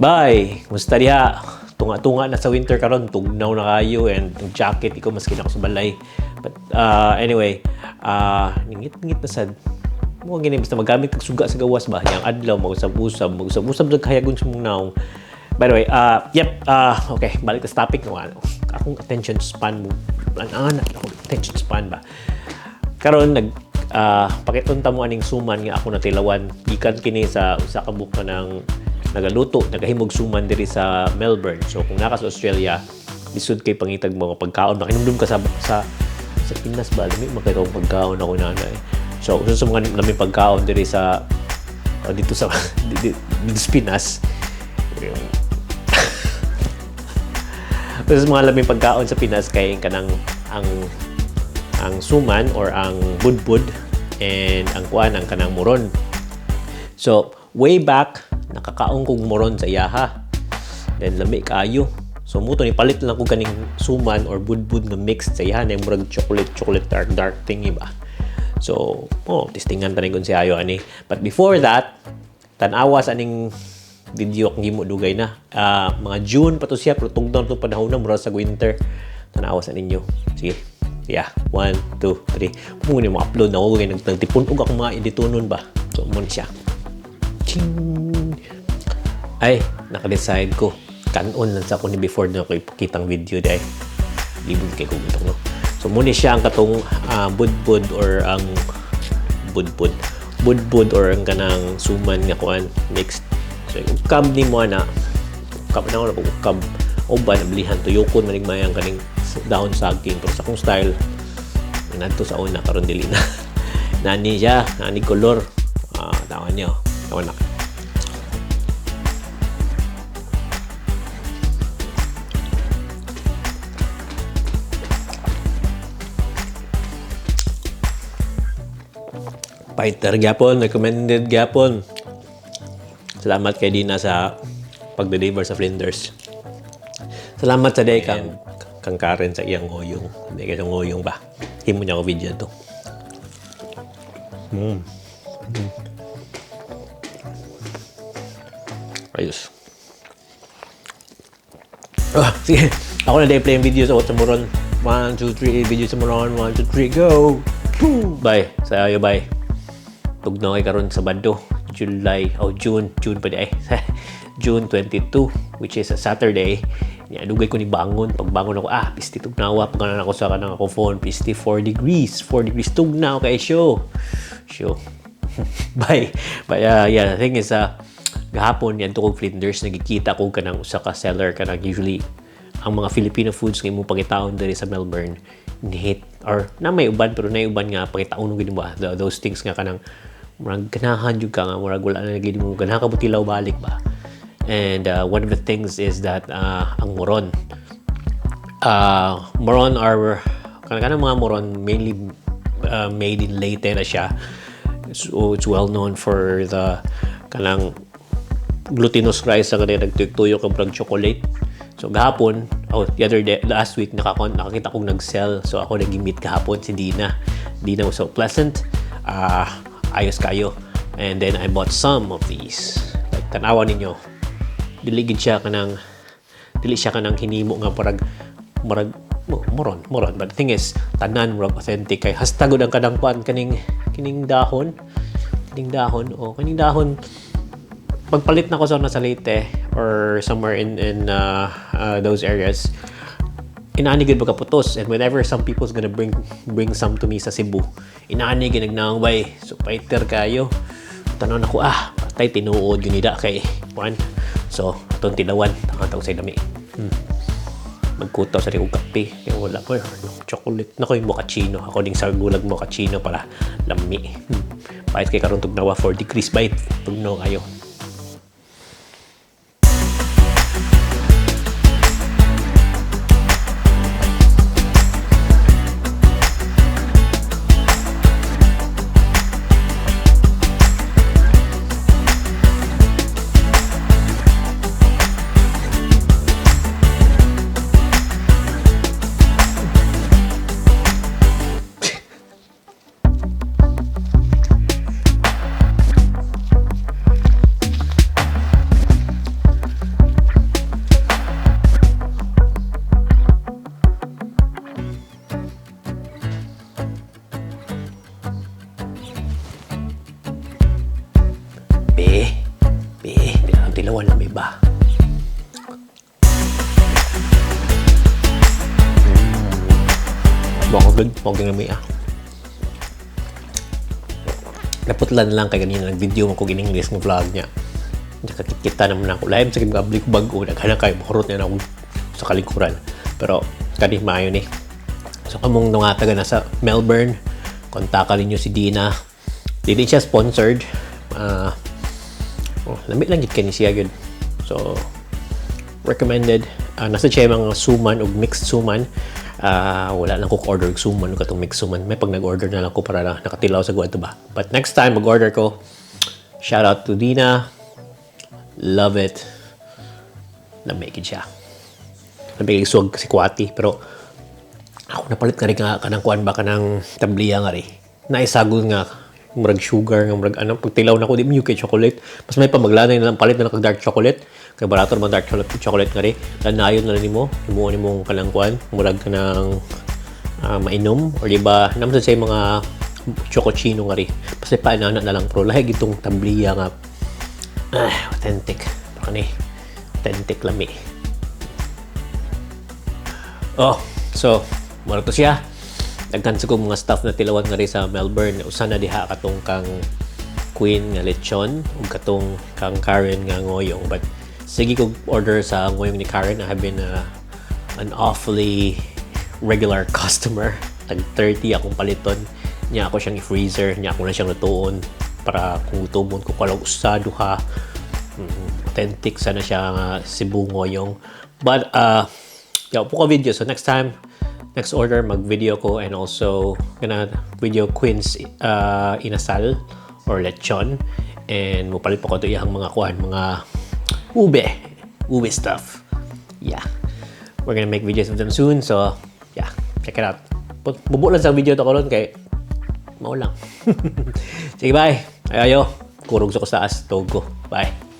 Bye! Musta diha? Tunga-tunga na sa winter karon, tugnaw na kayo and yung jacket iko maski na ako sa balay. But anyway, ningit-ngit na sad. Mo gini basta magamit kag suga sa gawas ba? Yang adlaw mag-usab-usab sa kayagon sa mong naong. By the way, okay, balik sa topic no ano. Akong attention span mo. Akong attention span ba? Karon pakitunta mo aning suman nga ako natilawan gikan kini sa usa ka buka ng nagaluto, nagahimog suman diri sa Melbourne. So kung naka sa Australia, lisod kay pangitag mga pagkaon. Nakinumdum ka sa Pinas ba? Lami makita kong pagkaon ako nanay. So usa sa mga lami pagkaon diri sa dito sa Pinas. Usa sa mga lami pagkaon sa Pinas kay kanang ang suman or ang budbud and ang kuan ang kanang moron. So way back nakakaon kong moron sa yaha. Then lami kayo. So muto ni palit lang ko kaning suman or budbud na mixed sa yaha na murag chocolate dark thingy ba. So testingan tanig kun si ayo ani. But before that, tan-awa sa aning video akong gimo dugay na. Mga June pa to siya pero tugnaw to panahon na mura sa winter. Tan-awa sa ninyo. Sige. Yeah, 1, 2, 3. Kung mo upload na ako kay nagtipon og akong mga editonon ba. So mo siya. Ching! Ay, naka-decide ko. Kanon lang sa ako ni before na ako ipakitang video dahil libog kay kumuntok, no? So, muna siya ang katong budbud or ang budbud or ang kanang suman nga kuan mixed. So, ukab ni mo na ukab na ako na ukab o ba nablihan tuyokon manigmayang kaning dahon saging pero sa akong style nanto sa una karon dili na nani siya, nani color tawan niyo tawan na. Fighter gyapon, recommended gyapon. Salamat kay Dina sa pag-deliver sa Flinders. Salamat sa day kang Karen sa iyang ngoyong. Hindi kaya ngoyong ba? Himo niya ako video to. Ayos. Sige. Ako na day play yung video sa Moron. 1, 2, 3. Video sa Moron. 1, 2, 3. Go! Bye. Sayo, bye. Tugnaw kay karon sa Sabado. June pa di ay. June 22, which is a Saturday. Dugay ko ni bangon. Pagbangon ako, pisti tugnawa. Pagkanan ako sa kanang ako phone, pisti 4 degrees. 4 degrees tugnaw kay show. Bye. But the thing is, gahapon yan to kong Flinders, nagkikita ko kanang usa ka seller kanang usually ang mga Filipino foods nga mo pangitaon diri sa Melbourne hit or na may uban pero na uban nga pangitaon gid mo those things nga kanang murag ganahan jud ka nga murag wala na gid mo ganahan ka butilaw balik ba. And one of the things is that ang moron are kanang mga moron mainly made in Leyte na siya. So it's well known for the kanang glutinous rice sa kanila nagtuyo ka brag chocolate. So gahapon, the other day, last week nakakita kong nag-sell. So ako nag-meet kahapon si Dina. Dina was so pleasant. Ayos kayo. And then I bought some of these. Like tanawa ninyo. Dili siya kanang hinimo nga parag moron. But the thing is, tanan murag authentic kay hashtag ang kanang kuan kining dahon. Kining dahon pagpalit na ko sa Leyte or somewhere in those areas, inaani gid pagkaputos. And whenever some people's gonna bring some to me sa Cebu, inaani gid nagnaway. So fighter kayo. Tanon ako patay tinuod yun ida kay kuan. So atong tilawan atong say dami. Magkutaw sa ring kape kay wala po chocolate na ko yung mochaccino. Ako ding sa gulag mochaccino para lami. Pait kay karon tugnawa 4 degrees bite. Tugnaw kayo. Baka good. Okay na may naputlan lang kay ganina nag-video mo ko in-English ng vlog niya. Nakakikita naman ako. Lahat sa mga balik-bago. Naghanap kayo. Mahurot niya na ako sa kalikuran. Pero, kani maayo ni. So, kamong nangataga na sa Melbourne. Kontakan ninyo si Dina. Hindi siya sponsored. Lamit lang yun siya yun. So, recommended. Nasa siya mga suman o mixed suman. Wala lang ko order suman o katong mixed suman. May pag nag-order na lang ko para lang nakatilaw sa guwato ba. But next time mag-order ko, shout out to Dina. Love it. Na-make it siya. Na-make it suwag si Kwati. Pero ako napalit ka rin ka kanang kuwan ba kanang tabliya nga rin. Naisagol nga murag sugar nga murag ano pagtilaw na ko di UK chocolate. Mas may pamaglanay na lang palit na kag dark chocolate. Kay barato naman dark chocolate nga rin. Lanayon na lang nimo. Himuon nimo kanang kuwan murag kanang mainom or di ba naman sa mga chocochino nga rin. Basta paanana na lang pro lahi gitong tabliya nga authentic. Ano authentic lami. So, mara to siya. Daghan sa ko mga staff na tilawan nga rin sa Melbourne. Usa na diha katong kang Queen nga lechon ug katong kang Karen nga ngoyong. But sige ko order sa ngoyong ni Karen. I have been an awfully regular customer. Tag 30 akong paliton. Nya ako siyang i-freezer. Nya ako na siyang natuon para kung tumon ko kalaw usado ha. Authentic sana siya Cebu ngoyong. But po ka video. So next time, next order mag-video ko and also gonna video Queen's inasal or lechon and mupalit pa ko ito yung mga kuhan, mga ube stuff. Yeah. We're gonna make videos of them soon. So yeah, check it out. Bubo lang sa video to ko ron kay mao lang. Sige, bye. Ayo. Kurog sa ko sa as. Togo. Bye.